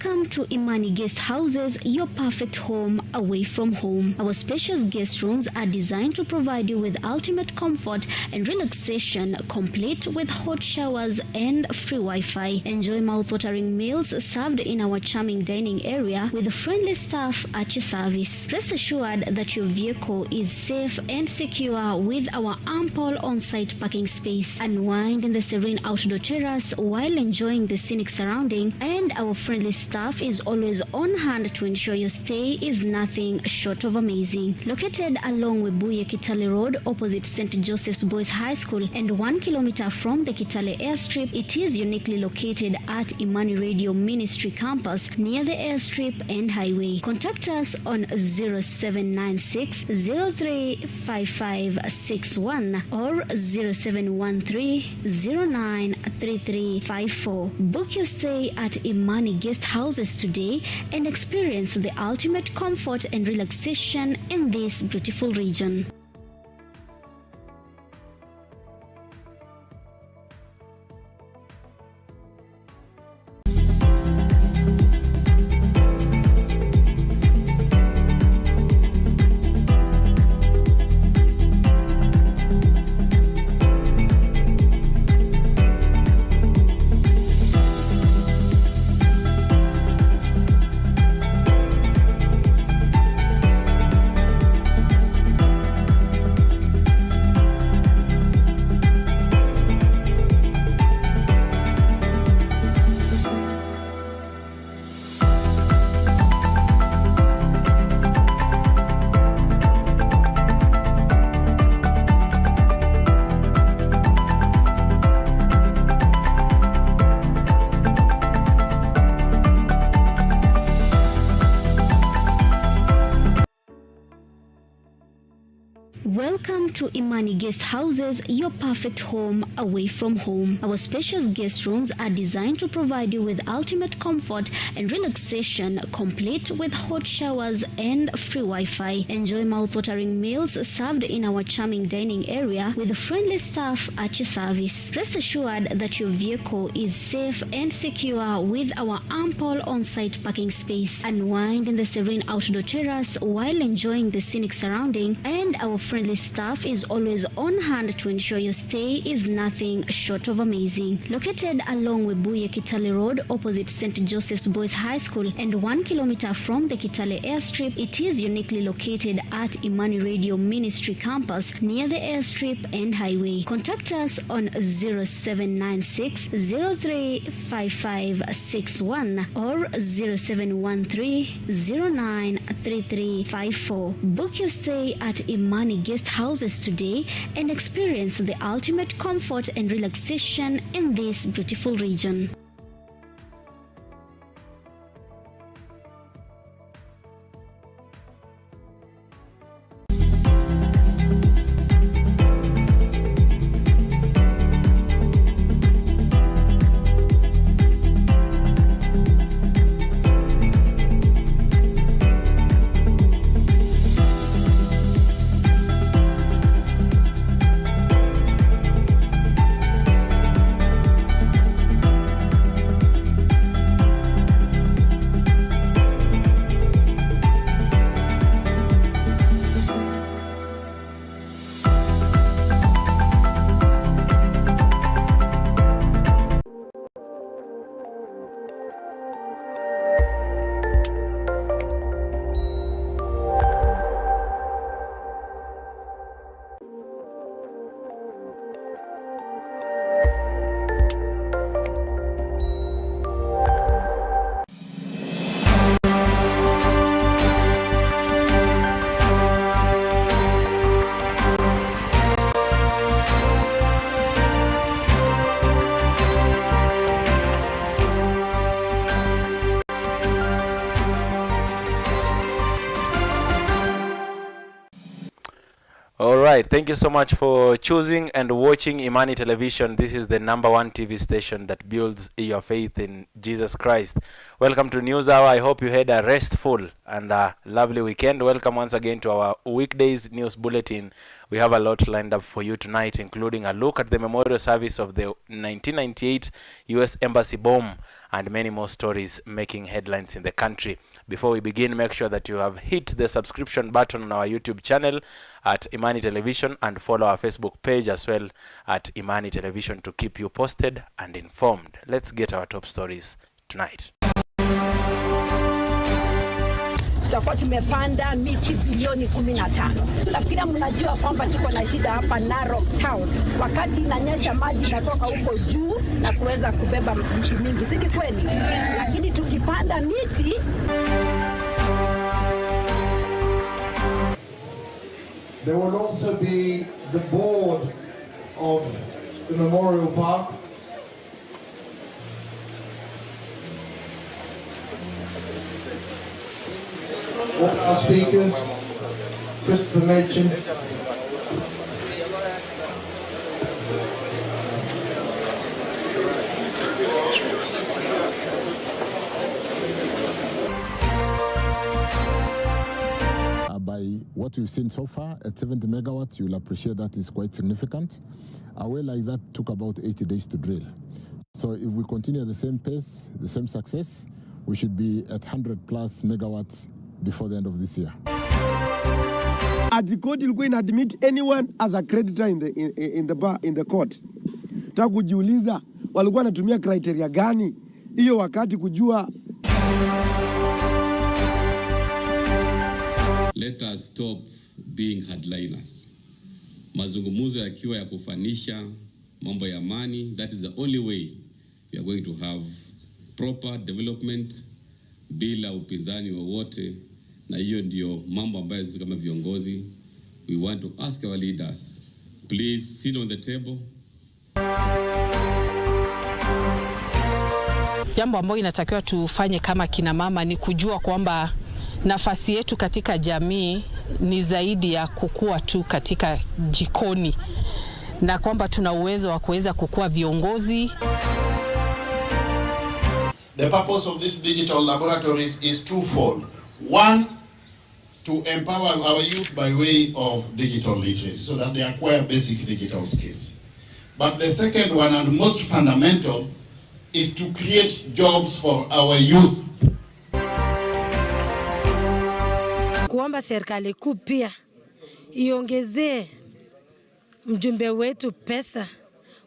Welcome to Imani Guest Houses, your perfect home away from home. Our spacious guest rooms are designed to provide you with ultimate comfort and relaxation, complete with hot showers and free Wi-Fi. Enjoy mouth-watering meals served in our charming dining area with friendly staff at your service. Rest assured that your vehicle is safe and secure with our ample on-site parking space. Unwind in the serene outdoor terrace while enjoying the scenic surrounding, and our friendly staff is always on hand to ensure your stay is nothing short of amazing. Located along Webuye Kitale Road opposite St. Joseph's Boys High School and 1 kilometer from the Kitale Airstrip, it is uniquely located at Imani Radio Ministry Campus near the airstrip and highway. Contact us on 0796 035561 or 0713 093354. Book your stay at Imani Guest Houses today and experience the ultimate comfort and relaxation in this beautiful region. Welcome to Imani Guest Houses, your perfect home away from home. Our spacious guest rooms are designed to provide you with ultimate comfort and relaxation, complete with hot showers and free Wi-Fi. Enjoy mouth-watering meals served in our charming dining area with friendly staff at your service. Rest assured that your vehicle is safe and secure with our ample on-site parking space. Unwind in the serene outdoor terrace while enjoying the scenic surrounding, and our friendly staff is always on hand to ensure your stay is nothing short of amazing. Located along Webuye Kitale Road opposite St. Joseph's Boys High School and 1 kilometer from the Kitale Airstrip, it is uniquely located at Imani Radio Ministry Campus near the airstrip and highway. Contact us on 0796 035561 or 0713 093354. Book your stay at Imani Guest Houses today and experience the ultimate comfort and relaxation in this beautiful region. Alright, thank you so much for choosing and watching Imani Television. This is the #1 TV station that builds your faith in Jesus Christ. Welcome to News Hour. I hope you had a restful and a lovely weekend. Welcome once again to our weekdays news bulletin. We have a lot lined up for you tonight, including a look at the memorial service of the 1998 U.S. Embassy bomb, and many more stories making headlines in the country. Before we begin, make sure that you have hit the subscription button on our YouTube channel at Imani Television and follow our Facebook page as well at Imani Television to keep you posted and informed. Let's get our top stories tonight. Tutakuwa tumepanda miti bilioni 15. Nafikiri mnajua kwamba tuko na shida hapa Narok Town. Wakati inanyesha maji natoka huko juu na kuweza kubeba miti mingi. Si kweli? Lakini tukipanda miti there will also be the board of the Memorial Park. All our speakers, Christopher Machin. By what we've seen so far at 70 megawatts, you'll appreciate that is quite significant. A well like that took about 80 days to drill. So if we continue at the same pace, the same success, we should be at 100 plus megawatts before the end of this year. At the court, ilikuwa ina admit anyone as a creditor in the court. Takujiuliza walikuwa wanatumia criteria gani hiyo wakati kujua. Let us stop being headliners. Mazungumzo yakiwa ya kufanisha mambo ya amani, that is the only way we are going to have proper development bila upinzani wowote, na hiyo ndio mambo ambayo sisi kama viongozi we want to ask our leaders, please sit on the table. Jambo ambalo inatakiwa tufanye kama kina mama ni kujua kwamba nafasi yetu katika jamii ni zaidi ya kukua tu katika jikoni, na kwamba tuna uwezo wa kuweza kukua viongozi. The purpose of these digital laboratories is twofold. One, to empower our youth by way of digital literacy so that they acquire basic digital skills. But the second one, and most fundamental, is to create jobs for our youth. kuomba serikali kuu pia iongezee mjumbe wetu pesa,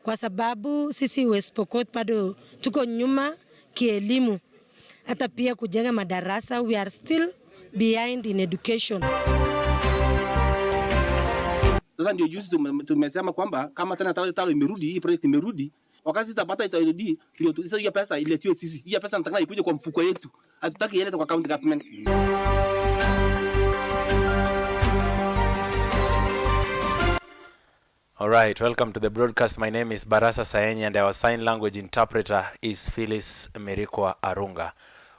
kwa sababu sisi West Pokot bado tuko nyuma kielimu, hata pia kujenga madarasa. We are still behind in education. Sasa ndio juzi tumesema kwamba kama tena talo imerudi, hii project imerudi, wakati tutapata itarudi, ndio sasa hiyo pesa iletiwe sisi. Hiyo pesa nataka ikuje kwa mfuko yetu. Hatutaki iende kwa county government. All right, welcome to the broadcast. My name is Barasa SAENYI and our sign language interpreter is Phyllis Merikwa Arunga.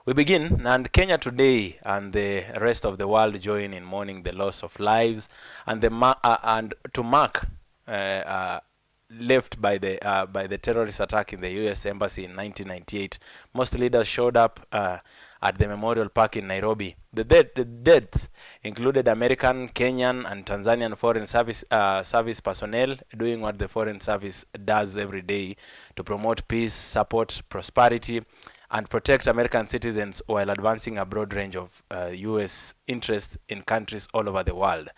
We begin, and Kenya today and the rest of the world join in mourning the loss of lives and and to mark left by the terrorist attack in the U.S. Embassy in 1998. Most leaders showed up at the Memorial Park in Nairobi. The deaths included American, Kenyan, and Tanzanian foreign service personnel doing what the foreign service does every day to promote peace, support prosperity, and protect American citizens while advancing a broad range of U.S. interests in countries all over the world.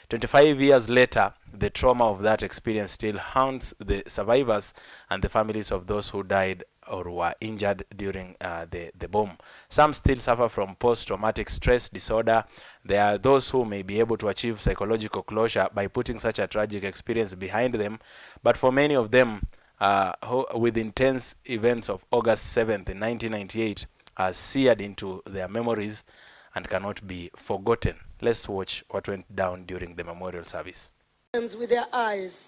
25 years later, the trauma of that experience still haunts the survivors and the families of those who died or were injured during the bomb. Some still suffer from post-traumatic stress disorder. There are those who may be able to achieve psychological closure by putting such a tragic experience behind them. But for many of them, who, with intense events of August 7th in 1998, are seared into their memories and cannot be forgotten. Let's watch what went down during the memorial service. With their eyes.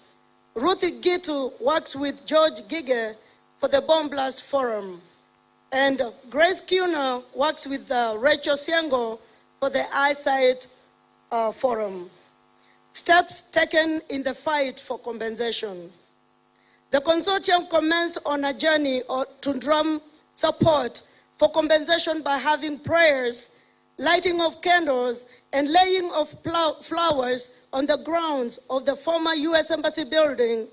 Ruth Gitu works with George Gige for the Bomb Blast Forum. And Grace Kuna works with Rachel Siango for the Eyesight Forum. Steps taken in the fight for compensation. The consortium commenced on a journey to drum support for compensation by having prayers, lighting of candles, and laying of flowers on the grounds of the former U.S. Embassy building,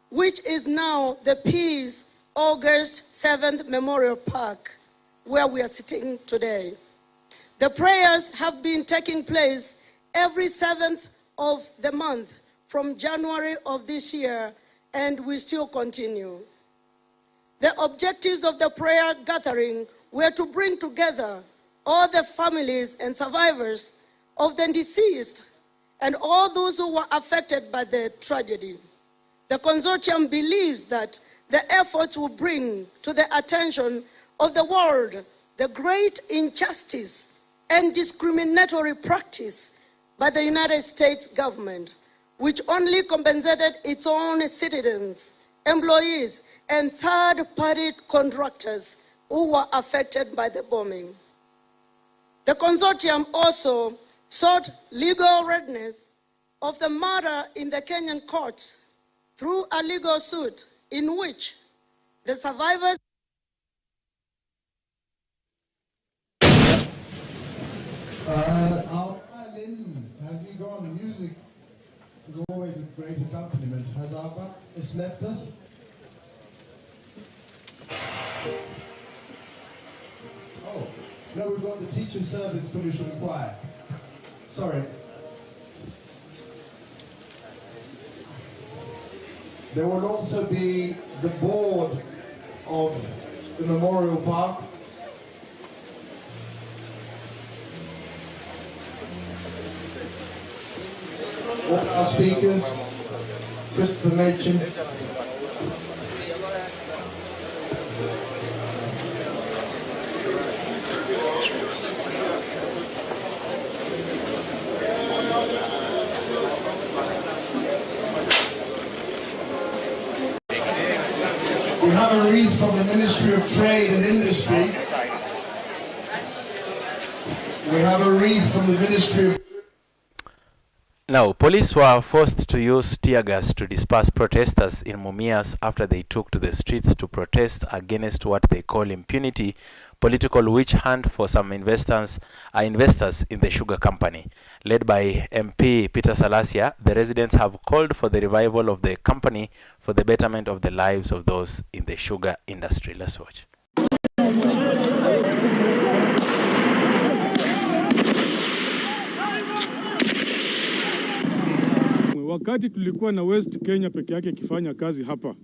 which is now the Peace August 7th Memorial Park, where we are sitting today. The prayers have been taking place every 7th of the month from January of this year, and we still continue. The objectives of the prayer gathering were to bring together all the families and survivors of the deceased and all those who were affected by the tragedy. The consortium believes that the efforts will bring to the attention of the world the great injustice and discriminatory practice by the United States government, which only compensated its own citizens, employees, and third-party contractors who were affected by the bombing. The consortium also sought legal redress of the matter in the Kenyan courts through a legal suit in which the survivors our violin, has he gone? Music is always a great accompaniment. Has Abba just left us? Oh, no, we've got the teacher service commission choir. Sorry. There will also be the board of the Memorial Park. All our speakers, Christopher Machin. We have a wreath from the Ministry of Trade and Industry. We have a wreath from the Ministry of... Now, police were forced to use tear gas to disperse protesters in Mumias after they took to the streets to protest against what they call impunity, political witch hunt for some investors in the sugar company. Led by MP Peter Salasia, the residents have called for the revival of the company for the betterment of the lives of those in the sugar industry. Let's watch. Wakati tulikuwa na West Kenya peke yake ikifanya kazi hapa,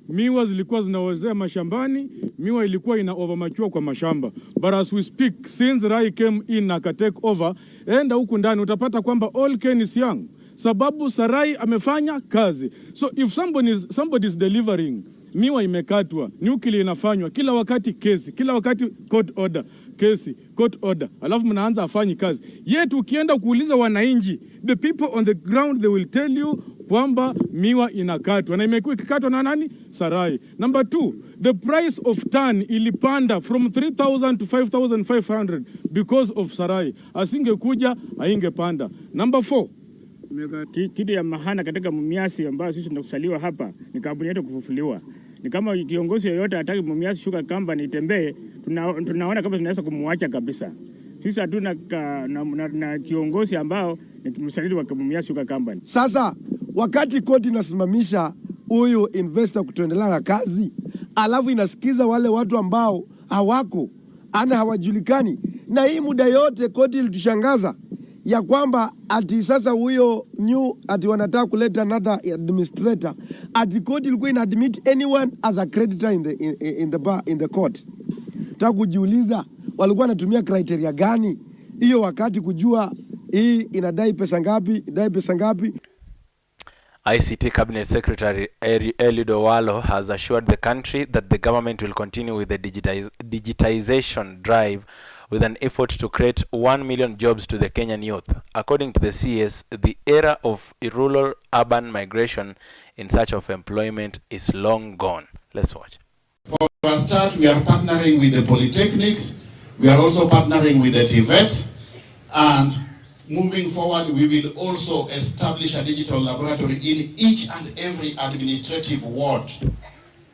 miwa zilikuwa zinaozea mashambani, miwa ilikuwa ina overmature kwa mashamba. But as we speak, since Rai came in aka take over, enda huku ndani utapata kwamba all Kenya is young. Sababu Sarai amefanya kazi. So if somebody is delivering, miwa imekatwa, nyukili inafanywa, kila wakati kesi, kila wakati court order, kesi, court order, alafu mnaanza afanyi kazi. Yet ukienda kuuliza wananchi, the people on the ground, they will tell you kwamba miwa inakatwa. Na imekuwa ikikatwa na nani? Sarai. Number 2, the price of ton ilipanda from 3,000 to 5,500 because of Sarai. Asingekuja, haingepanda. Number 4, kitu ya mahana katika Mumias ambayo sisi tunakusaliwa hapa ni kampuni yetu kufufuliwa. Ni kama kiongozi yoyote hataki Mumias Sugar Company itembee, tunaona kama tunaweza kumwacha kabisa. Sisi hatuna na kiongozi ambao ni msaliti wa Mumias Sugar Company. Sasa wakati koti inasimamisha huyu investor kutoendelea na kazi, alafu inasikiza wale watu ambao hawako hawajulikani, na hii muda yote koti ilitushangaza ya kwamba ati sasa huyo ati wanataka kuleta another administrator, ati court ilikuwa ina admit anyone as a creditor in the court. Nataka kujiuliza walikuwa wanatumia criteria gani hiyo wakati kujua hii inadai pesa ngapi? ICT Cabinet Secretary Elido Walo has assured the country that the government will continue with the digitization drive with an effort to create 1 million jobs to the Kenyan youth. According to the CS, the era of rural-urban migration in search of employment is long gone. Let's watch. For a start, we are partnering with the polytechnics. We are also partnering with the TVET. And moving forward, we will also establish a digital laboratory in each and every administrative ward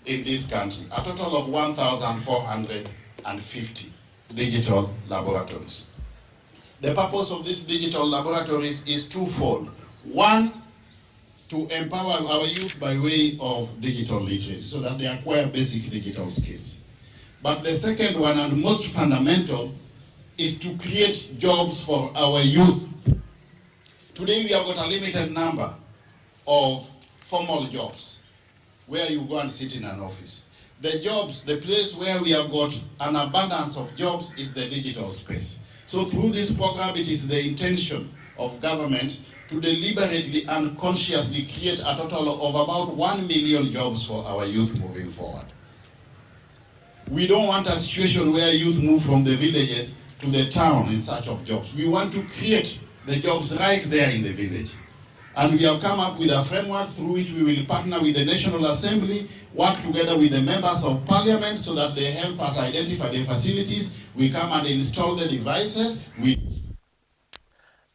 in this country. A total of 1,450. Digital laboratories. The purpose of these digital laboratories is twofold. One, to empower our youth by way of digital literacy so that they acquire basic digital skills. But the second one and most fundamental is to create jobs for our youth. Today we have got a limited number of formal jobs where you go and sit in an office. The jobs, the place where we have got an abundance of jobs is the digital space. So through this program, it is the intention of government to deliberately and consciously create a total of about 1 million jobs for our youth moving forward. We don't want a situation where youth move from the villages to the town in search of jobs. We want to create the jobs right there in the village. And we have come up with a framework through which we will partner with the National Assembly, work together with the members of parliament so that they help us identify the facilities. We come and install the devices.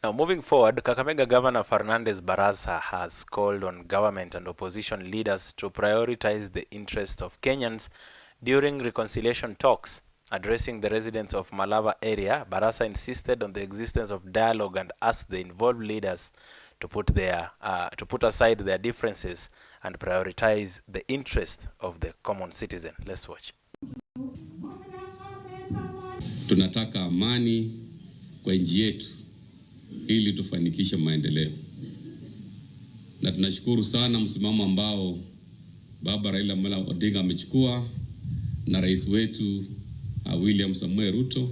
Now, moving forward, Kakamega Governor Fernandez Barasa has called on government and opposition leaders to prioritize the interests of Kenyans during reconciliation talks. Addressing the residents of Malava area, Barasa insisted on the existence of dialogue and asked the involved leaders to put aside their differences and prioritize the interest of the common citizen. Let's watch. Tunataka amani kwa nchi yetu ili tufanikishe maendeleo. Na tunashukuru sana msimamo ambao Baba Raila Amolo Odinga amechukua na rais wetu William Samuel Ruto.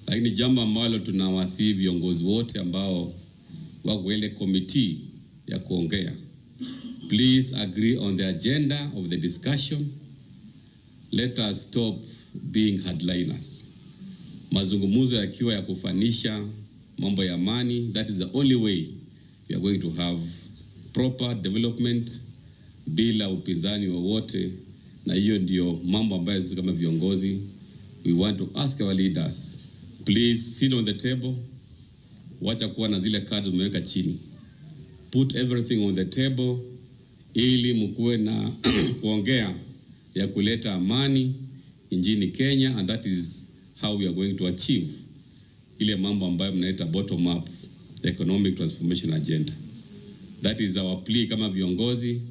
Lakini jambo ambalo tunawasihi viongozi wote ambao wako ile committee ya kuongea, please agree on the agenda of the discussion. Let us stop being hardliners. Mazungumzo yakiwa ya kufanisha mambo ya amani, that is the only way we are going to have proper development bila upinzani wowote. Na hiyo ndio mambo ambayo sisi kama viongozi we want to ask our leaders, please sit on the table. Wacha kuwa na zile cards umeweka chini. Put everything on the table ili mkuwe na kuongea ya kuleta amani nchini Kenya, and that is how we are going to achieve ile mambo ambayo mnaita bottom up economic transformation agenda. That is our plea kama viongozi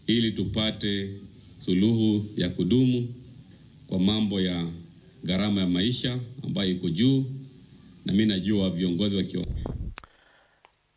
ili tupate suluhu ya kudumu kwa mambo ya gharama ya maisha ambayo iko juu, na mimi najua viongozi wakiongea.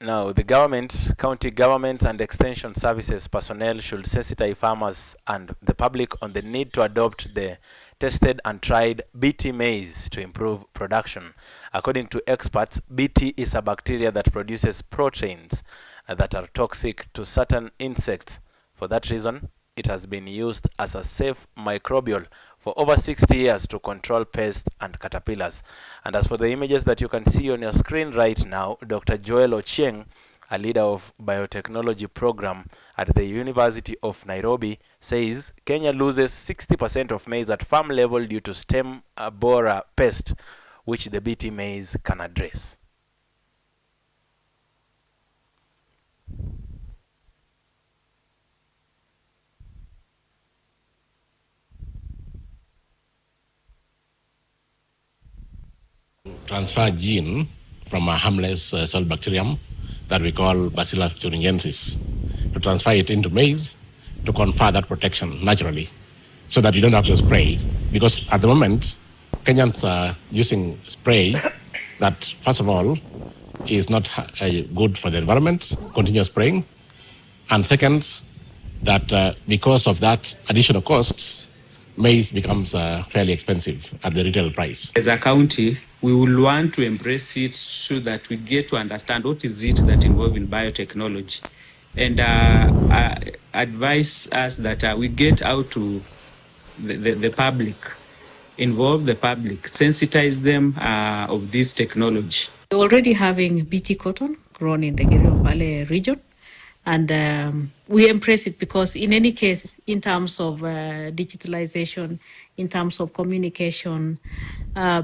Now, the government, county governments and extension services personnel should sensitize farmers and the public on the need to adopt the tested and tried BT maize to improve production. According to experts, BT is a bacteria that produces proteins that are toxic to certain insects. For that reason, it has been used as a safe microbial for over 60 years to control pests and caterpillars. And as for the images that you can see on your screen right now, Dr. Joel Ochieng, a leader of biotechnology program at the University of Nairobi, says Kenya loses 60% of maize at farm level due to stem borer pest, which the BT maize can address. Transfer gene from a harmless soil bacterium that we call Bacillus thuringiensis, to transfer it into maize to confer that protection naturally, so that you don't have to spray. Because at the moment, Kenyans are using spray that, first of all, is not good for the environment, continuous spraying. And second, that because of that additional costs, maize becomes fairly expensive at the retail price. As a county, we will want to embrace it so that we get to understand what is it that involved in biotechnology, and advise us that we get out to the public, involve the public, sensitize them of this technology. We're already having BT cotton grown in the Kerio Valley region, and we embrace it because in any case, in terms of digitalization, in terms of communication,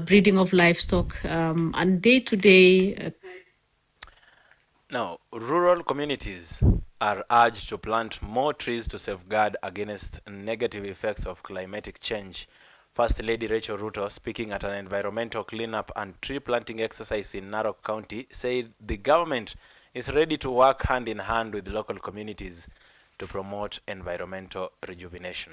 breeding of livestock, and day-to-day. Now, rural communities are urged to plant more trees to safeguard against negative effects of climatic change. First Lady Rachel Ruto, speaking at an environmental cleanup and tree planting exercise in Narok County, said the government is ready to work hand in hand with local communities to promote environmental rejuvenation.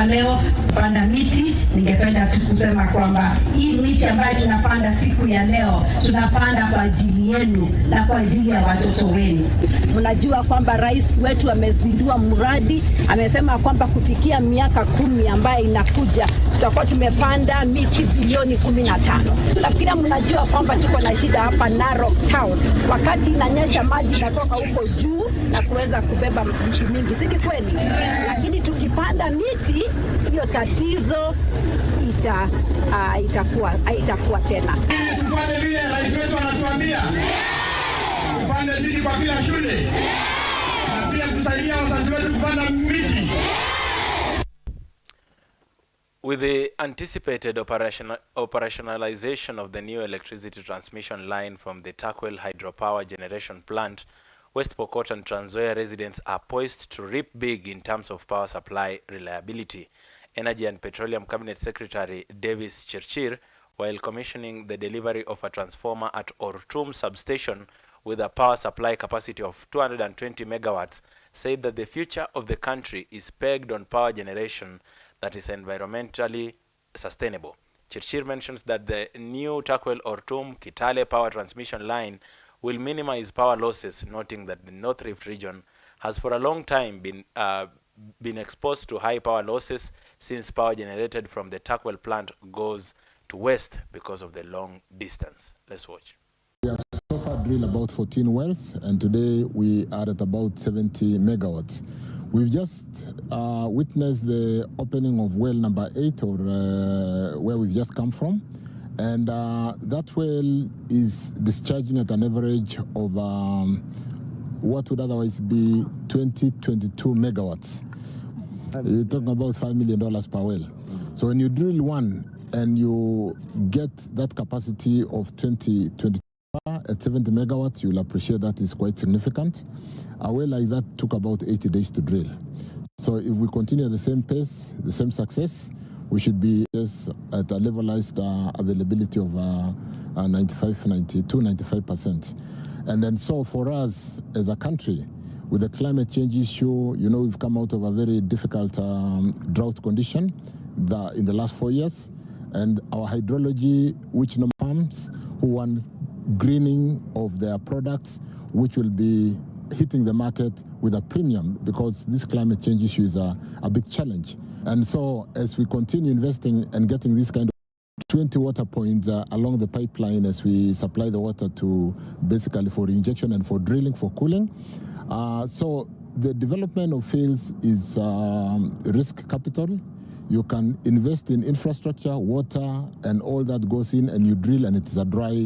Leo kupanda miti, ningependa tu kusema kwamba hii miti ambayo tunapanda siku ya leo tunapanda kwa ajili yenu na kwa ajili ya watoto wenu. Mnajua kwamba rais wetu amezindua mradi, amesema kwamba kufikia miaka 10 ambayo inakuja tutakuwa tumepanda miti bilioni 15. Nafikiri mnajua kwamba tuko na shida hapa Narok Town. Wakati inanyesha maji yanatoka huko juu na kuweza kubeba miti mingi, si kweli? Lakini tukipanda miti hiyo tatizo itakuwa tena. Tufanye vile rais wetu anatuambia. Tupande miti kwa kila shule. Na pia tusaidia wazazi wetu kupanda miti. With the anticipated operationalization of the new electricity transmission line from the Takwel hydropower generation plant, West Pokot and Trans Nzoia residents are poised to reap big in terms of power supply reliability. Energy and Petroleum Cabinet Secretary Davis Chirchir, while commissioning the delivery of a transformer at Ortum substation with a power supply capacity of 220 megawatts, said that the future of the country is pegged on power generation that is environmentally sustainable. Chirchir mentions that the new Takwel Ortum Kitale power transmission line will minimize power losses, noting that the North Rift region has for a long time been exposed to high power losses since power generated from the Takwel plant goes to west because of the long distance. Let's watch. We have so far drilled about 14 wells, and today we are at about 70 megawatts. We've just witnessed the opening of well number 8, or where we've just come from. And that well is discharging at an average of what would otherwise be 22 megawatts. You're talking about $5 million per well. So when you drill one and you get that capacity of 22 at 70 megawatts, you'll appreciate that is quite significant. A well like that took about 80 days to drill. So if we continue at the same pace, the same success, we should be at a levelized availability of 95%. And then so for us as a country, with the climate change issue, you know, we've come out of a very difficult drought condition in the last 4 years. And our hydrology, which no farms who want greening of their products, which will be hitting the market with a premium, because this climate change issue is a big challenge. And so as we continue investing and getting this kind of 20 water points along the pipeline as we supply the water to basically for injection and for drilling, for cooling. So the development of fields is risk capital. You can invest in infrastructure, water, and all that goes in, and you drill, and it is a dry.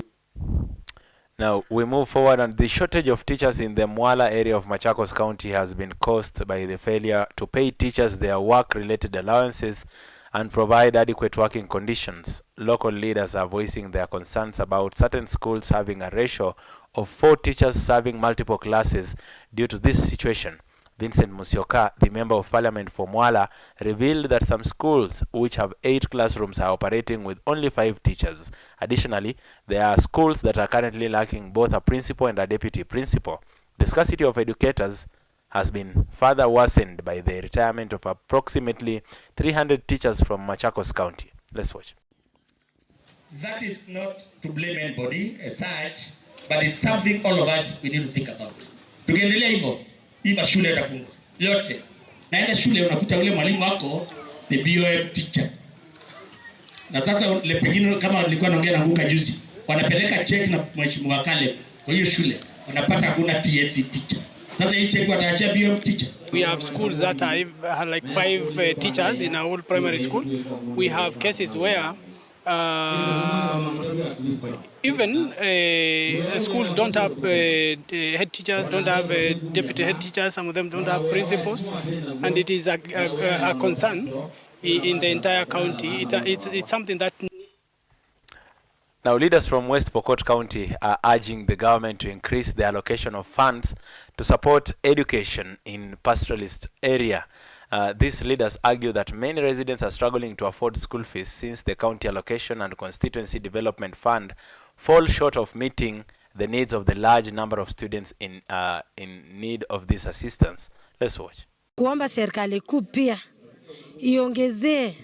Now we move forward, and the shortage of teachers in the Mwala area of Machakos County has been caused by the failure to pay teachers their work-related allowances and provide adequate working conditions. Local leaders are voicing their concerns about certain schools having a ratio of 4 teachers serving multiple classes due to this situation. Vincent Musyoka, the Member of Parliament for Mwala, revealed that some schools which have 8 classrooms are operating with only 5 teachers. Additionally, there are schools that are currently lacking both a principal and a deputy principal. The scarcity of educators has been further worsened by the retirement of approximately 300 teachers from Machakos County. Let's watch. That is not to blame anybody as such, but it's something all of us we need to think about. Tukiendelea hivyo, hii mashule yatafungwa yote. Naenda shule unakuta ule mwalimu wako ni BOM teacher. Na sasa pengine kama nilikuwa naongea na Nguka juzi, wanapeleka check na mheshimiwa Kale kwa hiyo shule, wanapata hakuna TSC teacher. Sasa hii check wataachia BOM teacher. We have schools that are like 5 teachers in our old primary school. We have cases where even schools don't have head teachers, don't have deputy head teachers, some of them don't have principals, and it is a concern in the entire county. It's something that... Now, leaders from West Pokot County are urging the government to increase the allocation of funds to support education in pastoralist area. These leaders argue that many residents are struggling to afford school fees since the county allocation and constituency development fund fall short of meeting the needs of the large number of students in need of this assistance. Let's watch. Kuomba serikali kuu pia iongezee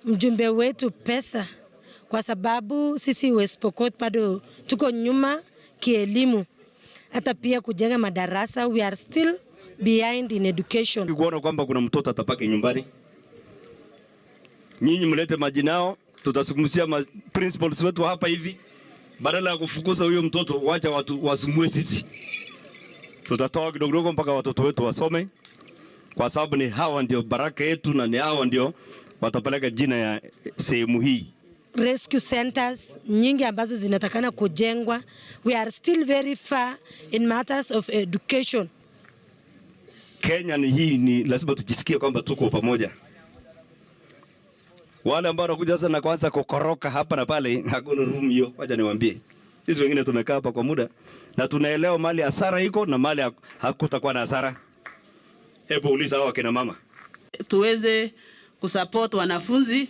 mjumbe wetu pesa, kwa sababu sisi West Pokot bado tuko nyuma kielimu. Hata pia kujenga madarasa, we are still behind in education. Kuona kwamba kuna mtoto atapaki nyumbani, nyinyi mlete majinao, tutazungumzia principals wetu hapa hivi. Badala ya kufukuza huyo mtoto, wacha watu wazungumze sisi. Tutatoa kidogo mpaka watoto wetu wasome, kwa sababu ni hawa ndio baraka yetu na ni hawa ndio watapeleka jina ya sehemu hii. Rescue centers nyingi ambazo zinatakana kujengwa. We are still very far in matters of education. Kenya ni hii, ni lazima tujisikie kwamba tuko pamoja. Wale ambao wanakuja sasa na kwanza kukoroka hapa na pale, hakuna room hiyo. Wacha niwaambie, sisi wengine tumekaa hapa kwa muda na tunaelewa mali hasara iko na mali hakutakuwa na hasara. Hebu uliza hao kina mama. Tuweze kusupport wanafunzi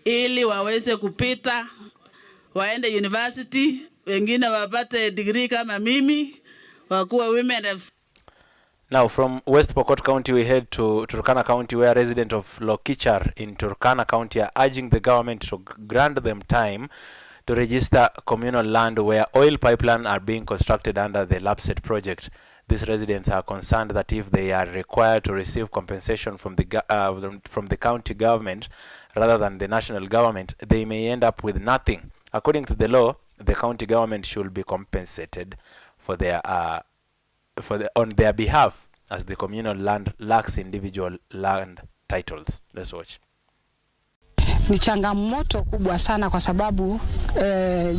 ili waweze kupita, waende university, wengine wapate degree kama mimi, wakuwa women. Now from West Pokot County we head to Turkana County, where residents of Lokichar in Turkana County are urging the government to grant them time to register communal land where oil pipelines are being constructed under the LAPSET project. These residents are concerned that if they are required to receive compensation from the county government rather than the national government, they may end up with nothing. According to the law, the county government should be compensated for their on their behalf, as the communal land lacks individual land titles. Let's watch. Ni changamoto kubwa sana kwa sababu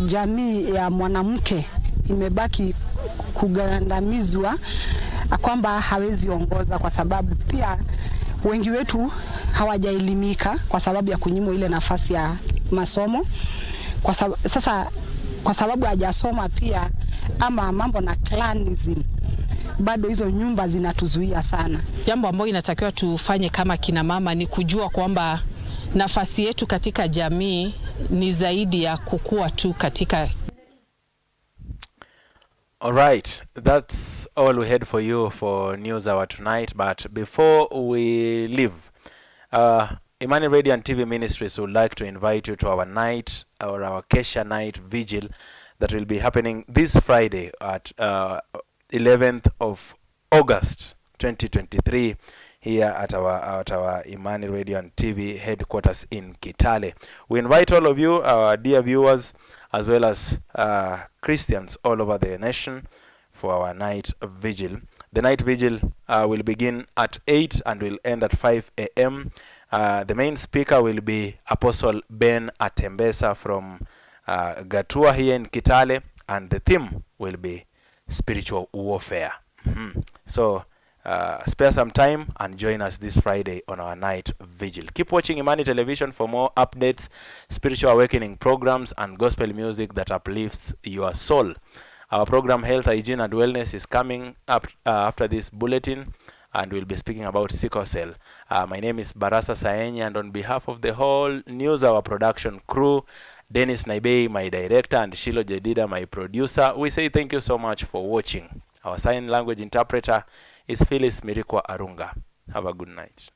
jamii ya mwanamke imebaki kugandamizwa, kwamba hawezi ongoza, kwa sababu pia wengi wetu hawajaelimika kwa sababu ya kunyimwa ile nafasi ya masomo. Kwa sababu hajasoma pia, ama mambo na clanism, bado hizo nyumba zinatuzuia sana. Jambo ambalo inatakiwa tufanye kama kina mama ni kujua kwamba nafasi yetu katika jamii ni zaidi ya kukua tu katika. All right, that's all we had for you for News Hour tonight. But before we leave, Imani Radio and TV Ministries would like to invite you to our night, or our Kesha night vigil that will be happening this Friday at 11th of August 2023 here at our Imani Radio and TV headquarters in Kitale. We invite all of you, our dear viewers, as well as Christians all over the nation, for our night vigil. The night vigil will begin at 8 and will end at 5 a.m. The main speaker will be Apostle Ben Atembesa from Gatua here in Kitale, and the theme will be spiritual warfare. So spare some time and join us this Friday on our night vigil. Keep watching Imani Television for more updates, spiritual awakening programs, and gospel music that uplifts your soul. Our program Health, Hygiene and Wellness is coming up after this bulletin, and we'll be speaking about sickle cell. My name is Barasa SAENYI, and on behalf of the whole News Hour production crew, Dennis Naibei, my director, and Shilo Jedida, my producer, we say thank you so much for watching. Our sign language interpreter is Phyllis Mirikwa Arunga. Have a good night.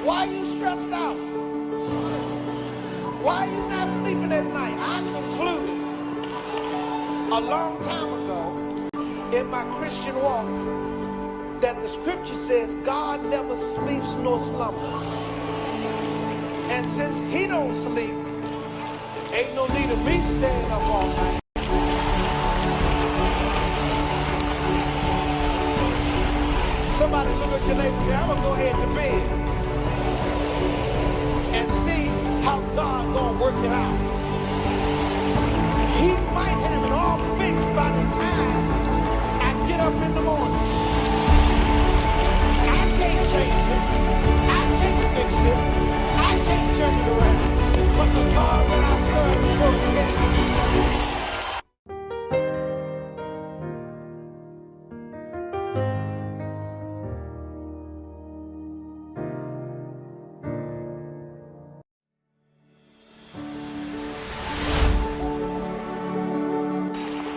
Why are you stressed out? Why are you not sleeping at night? I concluded a long time ago in my Christian walk that the scripture says God never sleeps nor slumbers. And since he don't sleep, ain't no need of me staying up all night. Somebody look at your neighbor and say, I'm going to go ahead to bed and see how God work it out. He might have it all fixed by the time I get up in the morning. I can't change it. I can't fix it. I can't turn it around. But the God that I serve sure can.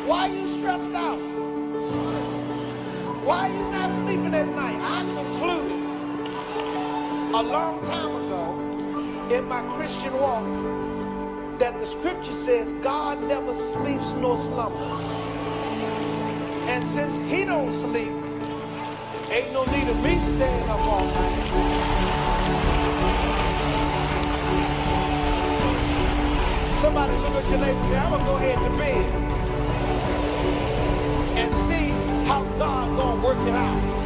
Why are you stressed out? Why are you not sleeping at night? I concluded a long time ago in my Christian walk that the scripture says God never sleeps nor slumbers. And since he don't sleep, ain't no need of me staying up all night. Somebody look at your neighbor and say, I'm gonna go ahead to bed and see how God gonna work it out.